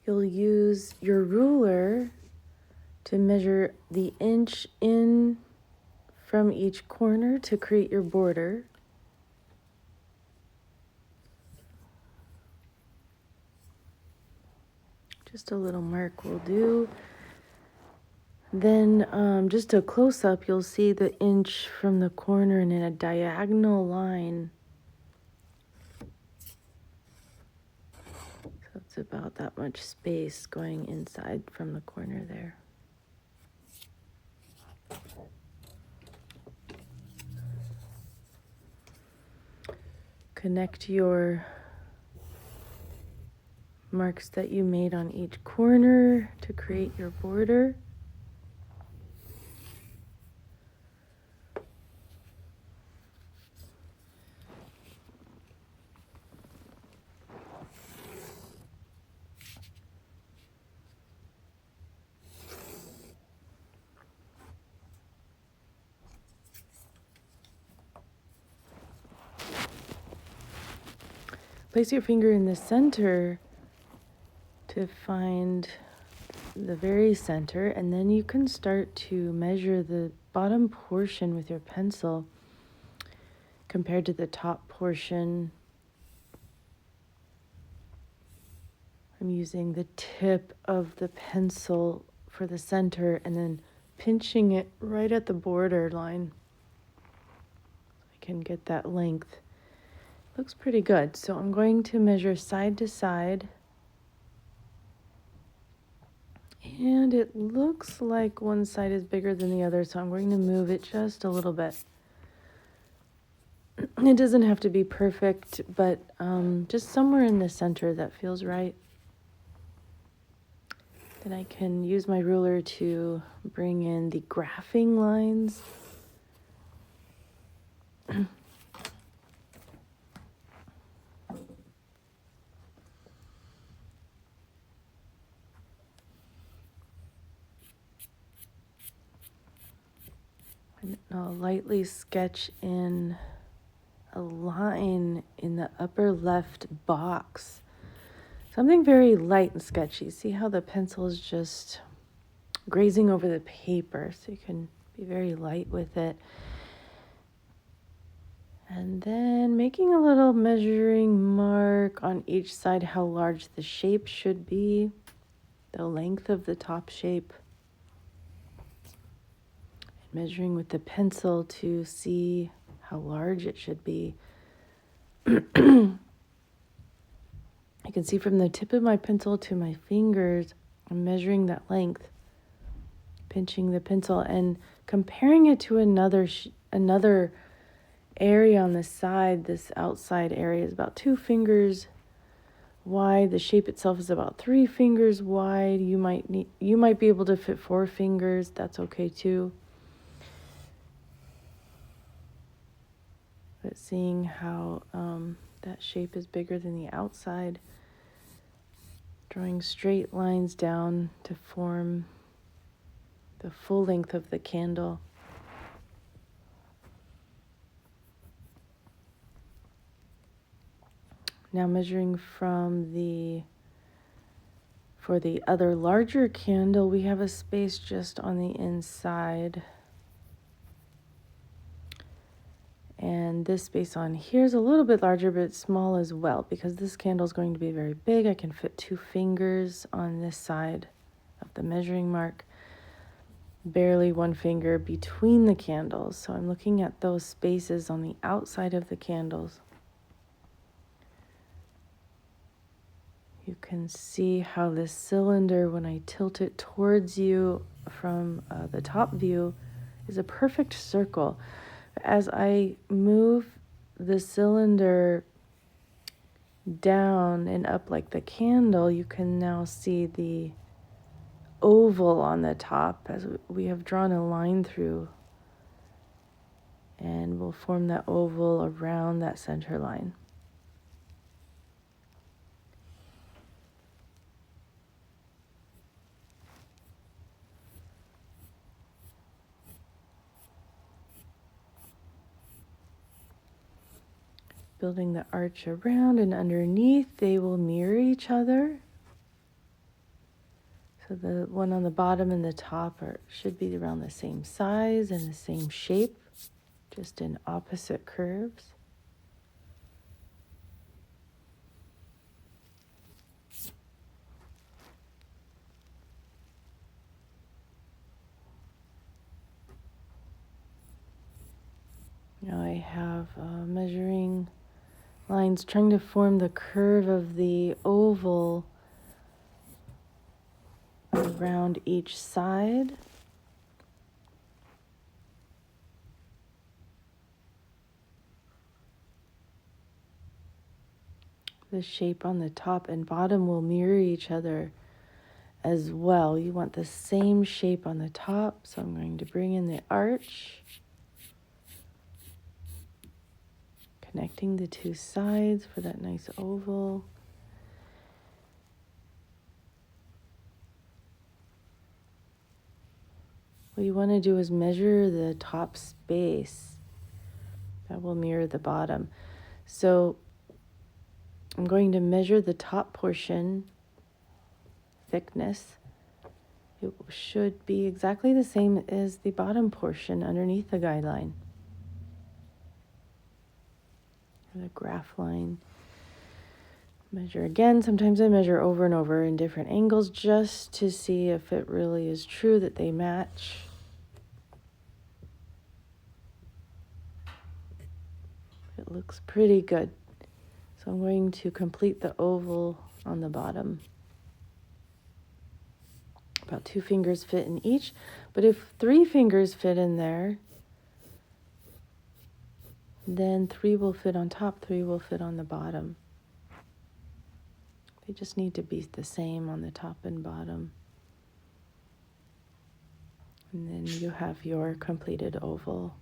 you'll use your ruler to measure the inch in from each corner to create your border. Just a little mark will do. Then just a close-up, you'll see the inch from the corner and in a diagonal line. So it's about that much space going inside from the corner there. Connect your marks that you made on each corner to create your border. Place your finger in the center to find the very center, and then you can start to measure the bottom portion with your pencil compared to the top portion. I'm using the tip of the pencil for the center and then pinching it right at the border line. I can get that length. Looks pretty good. So I'm going to measure side to side. And it looks like one side is bigger than the other, so I'm going to move it just a little bit. It doesn't have to be perfect, but just somewhere in the center that feels right. Then I can use my ruler to bring in the graphing lines. And I'll lightly sketch in a line in the upper left box. Something very light and sketchy. See how the pencil is just grazing over the paper, so you can be very light with it. And then making a little measuring mark on each side how large the shape should be, the length of the top shape. Measuring with the pencil to see how large it should be. I can see from the tip of my pencil to my fingers, I'm measuring that length, pinching the pencil and comparing it to another area on the side. This outside area is about 2 fingers wide. The shape itself is about 3 fingers wide. You might be able to fit 4 fingers. That's okay too. But seeing how that shape is bigger than the outside, drawing straight lines down to form the full length of the candle. Now measuring from for the other larger candle, we have a space just on the inside. And this space on here is a little bit larger, but it's small as well. Because this candle is going to be very big, I can fit 2 fingers on this side of the measuring mark. Barely 1 finger between the candles. So I'm looking at those spaces on the outside of the candles. You can see how this cylinder, when I tilt it towards you from the top view, is a perfect circle. As I move the cylinder down and up like the candle, you can now see the oval on the top as we have drawn a line through, and we'll form that oval around that center line. Building the arch around and underneath, they will mirror each other. So the one on the bottom and the top should be around the same size and the same shape, just in opposite curves. Now I have measuring lines trying to form the curve of the oval around each side. The shape on the top and bottom will mirror each other as well. You want the same shape on the top, so I'm going to bring in the arch, connecting the two sides for that nice oval. What you want to do is measure the top space. That will mirror the bottom. So I'm going to measure the top portion thickness. It should be exactly the same as the bottom portion underneath the guideline, or the graph line. Measure again. Sometimes I measure over and over in different angles just to see if it really is true that they match. It looks pretty good. So I'm going to complete the oval on the bottom. About 2 fingers fit in each, but if 3 fingers fit in there, then 3 will fit on top, 3 will fit on the bottom. They just need to be the same on the top and bottom. And then you have your completed oval.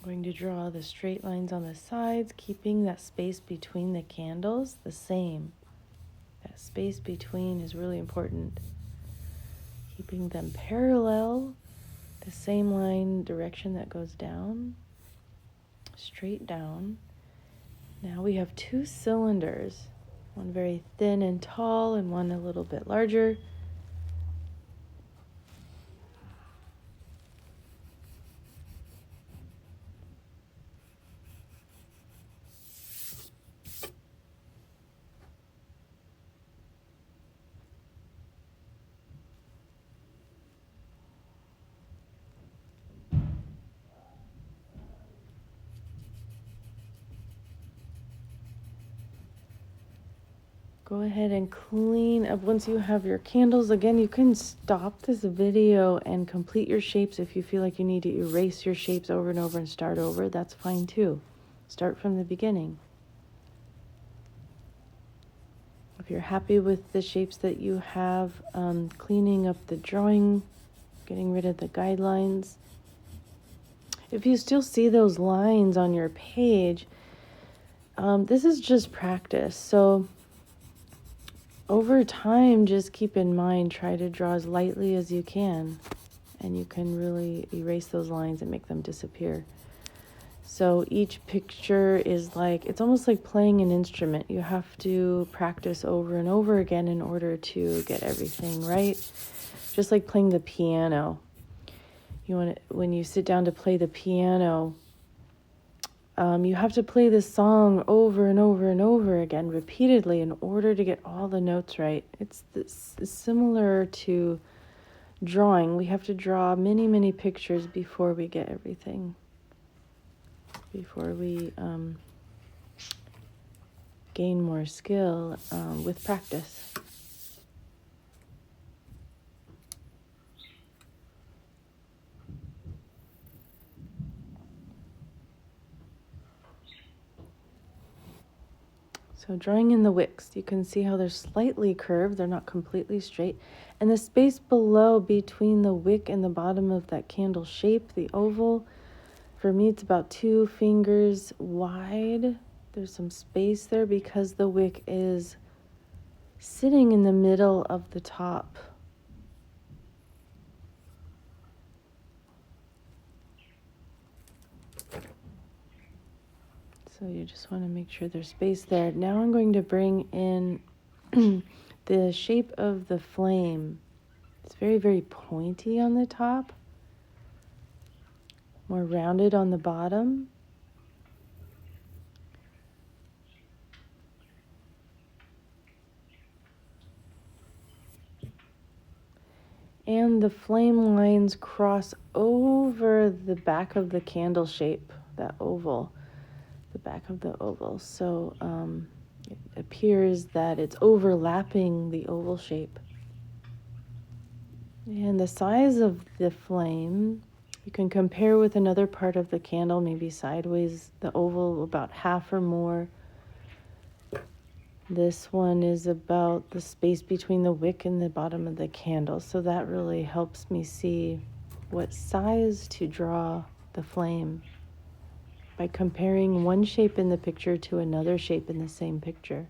I'm going to draw the straight lines on the sides, keeping that space between the candles the same. That space between is really important. Keeping them parallel, the same line direction that goes down, straight down. Now we have 2 cylinders, one very thin and tall and one a little bit larger. Go ahead and clean up once you have your candles. Again, you can stop this video and complete your shapes if you feel like you need to erase your shapes over and over and start over. That's fine too. Start from the beginning. If you're happy with the shapes that you have, cleaning up the drawing, getting rid of the guidelines. If you still see those lines on your page, this is just practice. So over time, just keep in mind, try to draw as lightly as you can, and you can really erase those lines and make them disappear. So each picture is like, it's almost like playing an instrument. You have to practice over and over again in order to get everything right. Just like playing the piano. When you sit down to play the piano, you have to play this song over and over and over again repeatedly in order to get all the notes right. It's similar to drawing. We have to draw many, many pictures before we get everything. Before we gain more skill with practice. So drawing in the wicks, you can see how they're slightly curved, they're not completely straight. And the space below between the wick and the bottom of that candle shape, the oval, for me it's about 2 fingers wide. There's some space there because the wick is sitting in the middle of the top. So you just want to make sure there's space there. Now I'm going to bring in the shape of the flame. It's very, very pointy on the top, more rounded on the bottom. And the flame lines cross over the back of the candle shape, that oval, the back of the oval. So it appears that it's overlapping the oval shape. And the size of the flame, you can compare with another part of the candle, maybe sideways, the oval about half or more. This one is about the space between the wick and the bottom of the candle. So that really helps me see what size to draw the flame by comparing one shape in the picture to another shape in the same picture.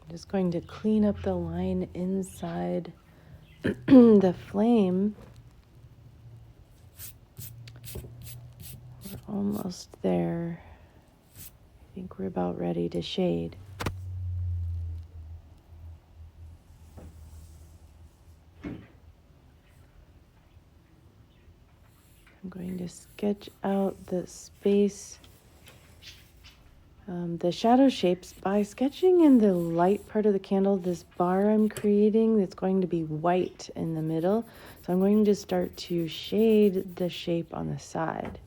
I'm just going to clean up the line inside the flame. We're almost there. I think we're about ready to shade. I'm going to sketch out the space, the shadow shapes by sketching in the light part of the candle, this bar I'm creating that's going to be white in the middle. So I'm going to start to shade the shape on the side.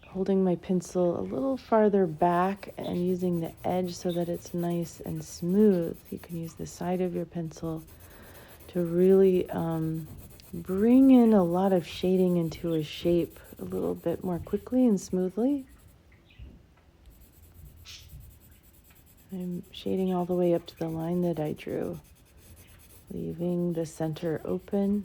Holding my pencil a little farther back and using the edge so that it's nice and smooth. You can use the side of your pencil to really bring in a lot of shading into a shape a little bit more quickly and smoothly. I'm shading all the way up to the line that I drew, leaving the center open.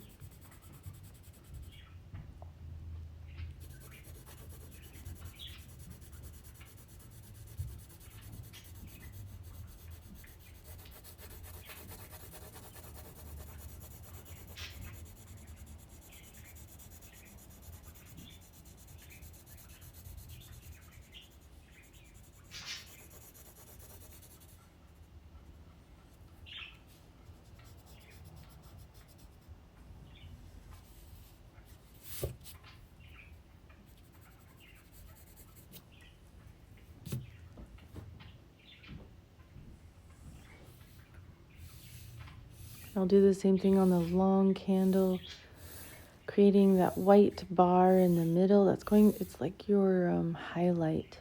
I'll do the same thing on the long candle, creating that white bar in the middle. It's like your highlight.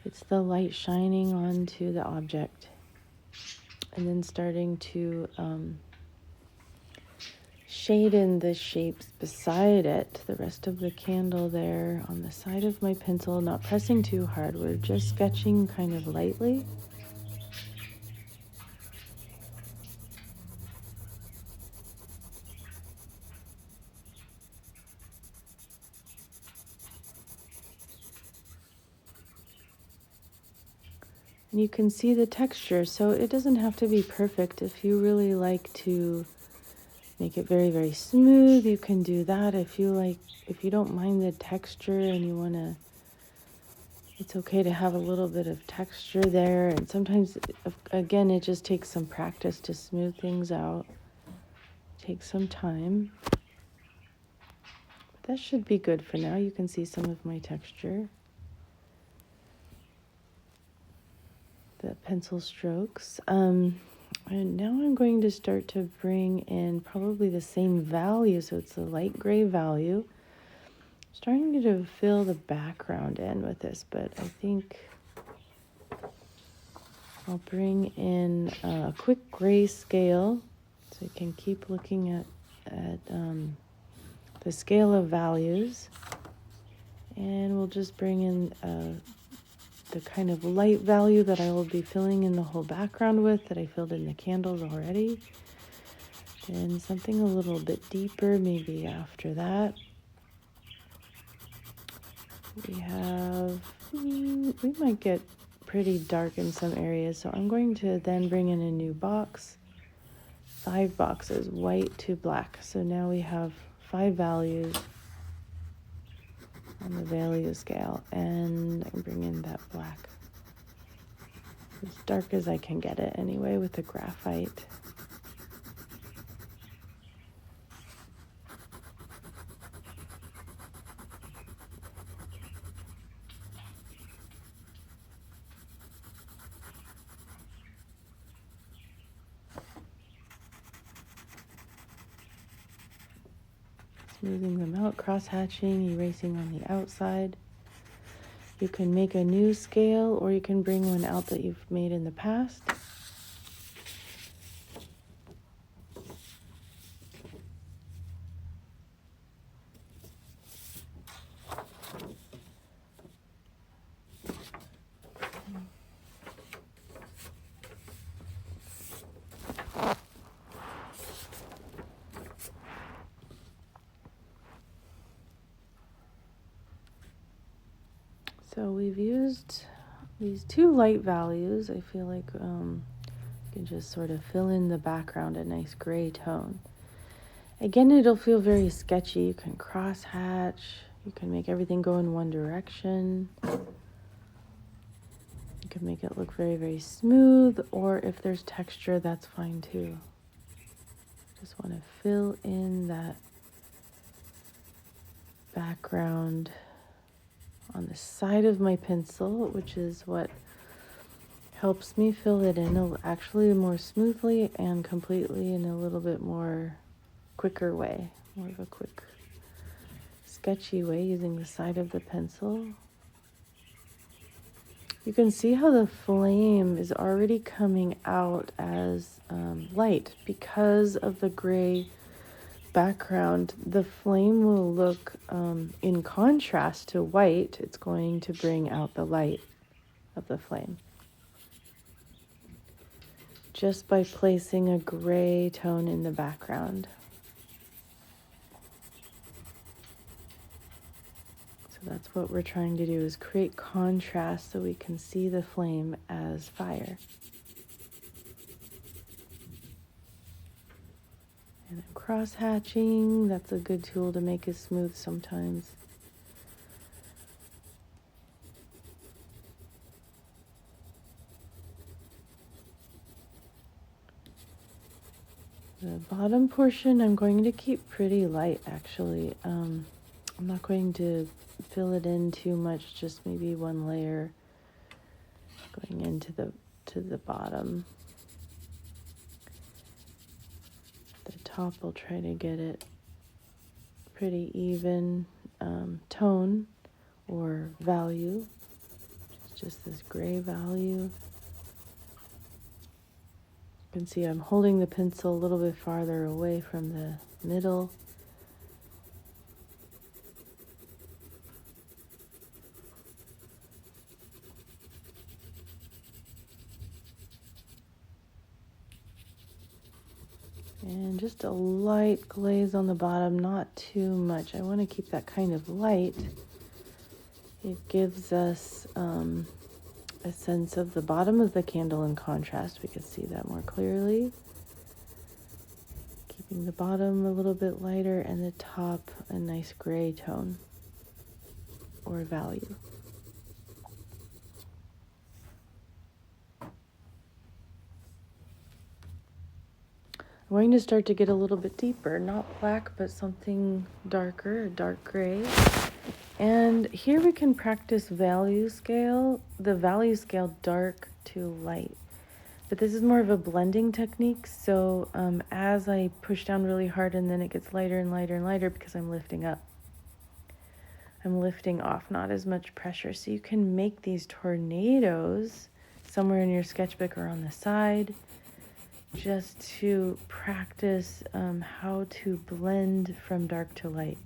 It's the light shining onto the object. And then starting to shade in the shapes beside it, the rest of the candle there on the side of my pencil, not pressing too hard. We're just sketching kind of lightly. And you can see the texture, so it doesn't have to be perfect. If you really like to make it very, very smooth, you can do that. If you don't mind the texture and you want to, it's okay to have a little bit of texture there. And sometimes, again, it just takes some practice to smooth things out. Take some time. But that should be good for now. You can see some of my texture. The pencil strokes. And now I'm going to start to bring in probably the same value. So it's a light gray value. Starting to fill the background in with this, but I think I'll bring in a quick grayscale so you can keep looking at the scale of values. And we'll just bring in the kind of light value that I will be filling in the whole background with, that I filled in the candles already. And something a little bit deeper maybe after that. We might get pretty dark in some areas, so I'm going to then bring in a new box. 5 boxes, white to black. So now we have 5 values on the value scale, and I can bring in that black. As dark as I can get it anyway with the graphite. Smoothing them out, cross-hatching, erasing on the outside. You can make a new scale, or you can bring one out that you've made in the past. So we've used these 2 light values. I feel like you can just sort of fill in the background, a nice gray tone. Again, it'll feel very sketchy. You can cross hatch. You can make everything go in one direction. You can make it look very, very smooth, or if there's texture, that's fine too. Just want to fill in that background on the side of my pencil, which is what helps me fill it in actually more smoothly and completely in a little bit more quicker way, more of a quick sketchy way using the side of the pencil. You can see how the flame is already coming out as light because of the gray background. The flame will look in contrast to white. It's going to bring out the light of the flame just by placing a gray tone in the background. So that's what we're trying to do, is create contrast so we can see the flame as fire. And then cross-hatching, that's a good tool to make it smooth sometimes. The bottom portion I'm going to keep pretty light actually. I'm not going to fill it in too much, just maybe 1 layer going into the bottom. The top, I'll try to get it pretty even tone or value. It's just this gray value. You can see I'm holding the pencil a little bit farther away from the middle. And just a light glaze on the bottom, not too much. I want to keep that kind of light. It gives us a sense of the bottom of the candle in contrast. We can see that more clearly. Keeping the bottom a little bit lighter and the top a nice gray tone or value. I'm going to start to get a little bit deeper, not black, but something darker, a dark gray. And here we can practice value scale, the value scale dark to light. But this is more of a blending technique, so as I push down really hard and then it gets lighter and lighter and lighter because I'm lifting up. I'm lifting off, not as much pressure. So you can make these tornadoes somewhere in your sketchbook or on the side, just to practice how to blend from dark to light.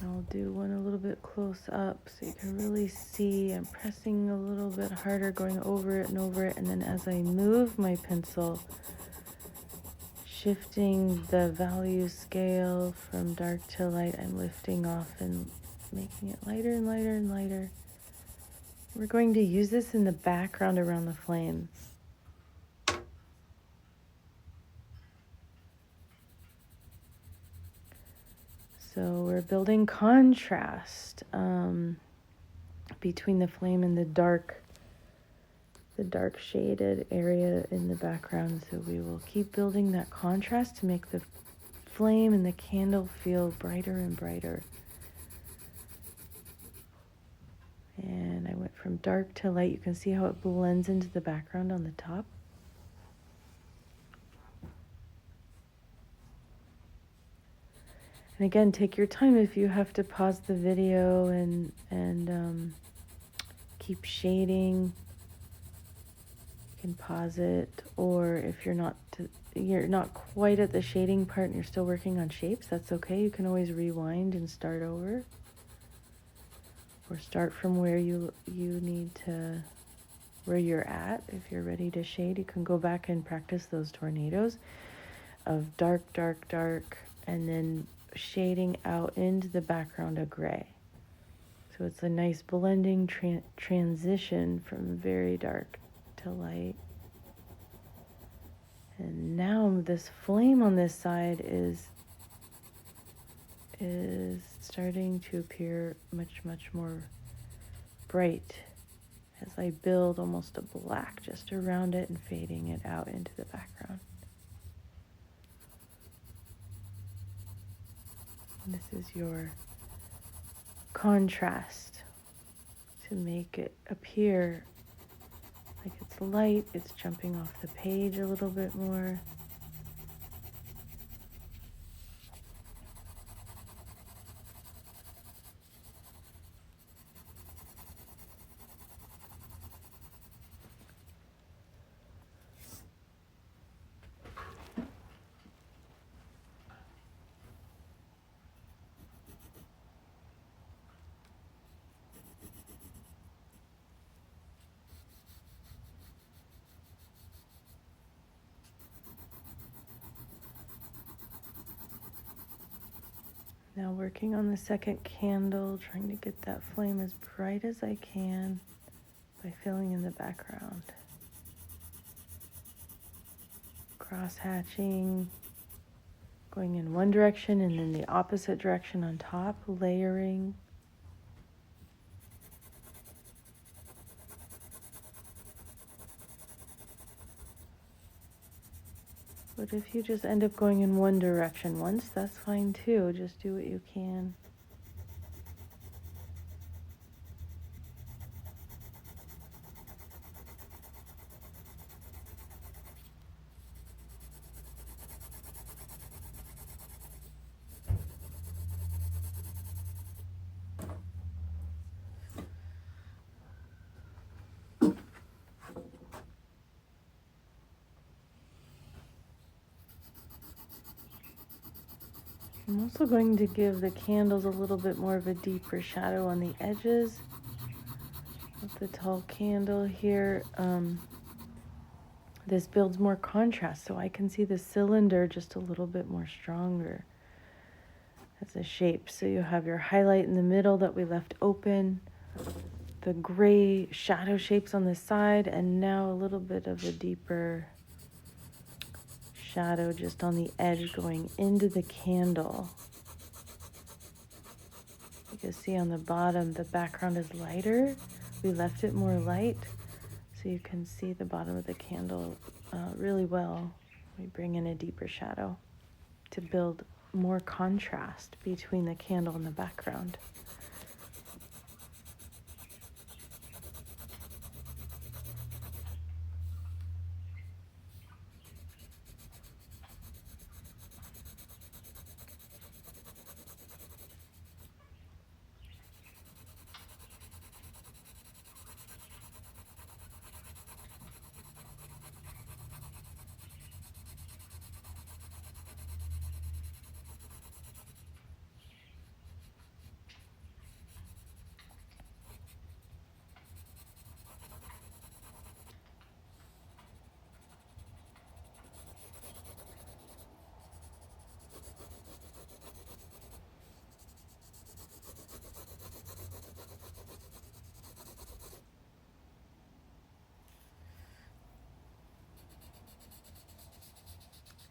I'll do one a little bit close up so you can really see. I'm pressing a little bit harder, going over it and over it, and then as I move my pencil, shifting the value scale from dark to light, I'm lifting off and making it lighter and lighter and lighter. We're going to use this in the background around the flame. So we're building contrast between the flame and the dark shaded area in the background. So we will keep building that contrast to make the flame and the candle feel brighter and brighter. And I went from dark to light. You can see how it blends into the background on the top. And again, take your time. If you have to pause the video and keep shading, you can pause it. Or if you're not quite at the shading part and you're still working on shapes, that's okay. You can always rewind and start over, or start from where where you're at. If you're ready to shade, you can go back and practice those tornadoes of dark, dark, dark, and then shading out into the background of gray. So it's a nice blending transition from very dark to light. And now this flame on this side is starting to appear much, much more bright as I build almost a black just around it and fading it out into the background. And this is your contrast to make it appear like it's light, it's jumping off the page a little bit more. Now working on the second candle, trying to get that flame as bright as I can by filling in the background. Cross hatching, going in one direction and then the opposite direction on top, layering. But if you just end up going in one direction once, that's fine too. Just do what you can. I'm also going to give the candles a little bit more of a deeper shadow on the edges of the tall candle here. This builds more contrast, so I can see the cylinder just a little bit more stronger as a shape. So you have your highlight in the middle that we left open, the gray shadow shapes on the side, and now a little bit of a deeper shadow just on the edge going into the candle. You can see on the bottom the background is lighter. We left it more light so you can see the bottom of the candle really well. We bring in a deeper shadow to build more contrast between the candle and the background.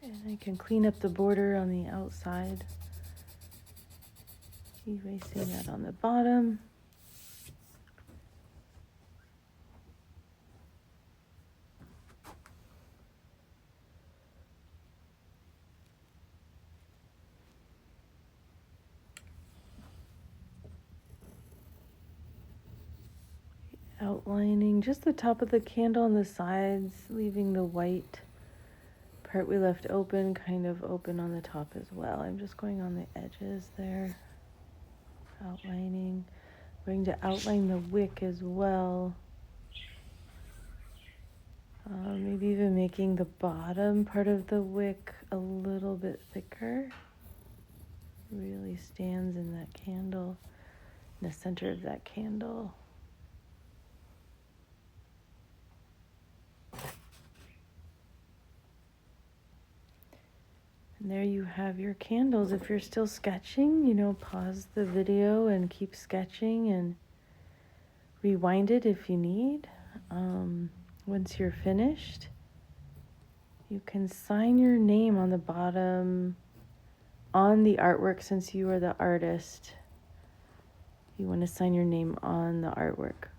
And I can clean up the border on the outside, erasing that on the bottom. Outlining just the top of the candle on the sides, leaving the white part we left open kind of open on the top as well. I'm just going on the edges there, outlining. I'm going to outline the wick as well. Maybe even making the bottom part of the wick a little bit thicker. Really stands in that candle, in the center of that candle. And there you have your candles. If you're still sketching, pause the video and keep sketching and rewind it if you need. Once you're finished, you can sign your name on the bottom on the artwork. Since you are the artist, you want to sign your name on the artwork.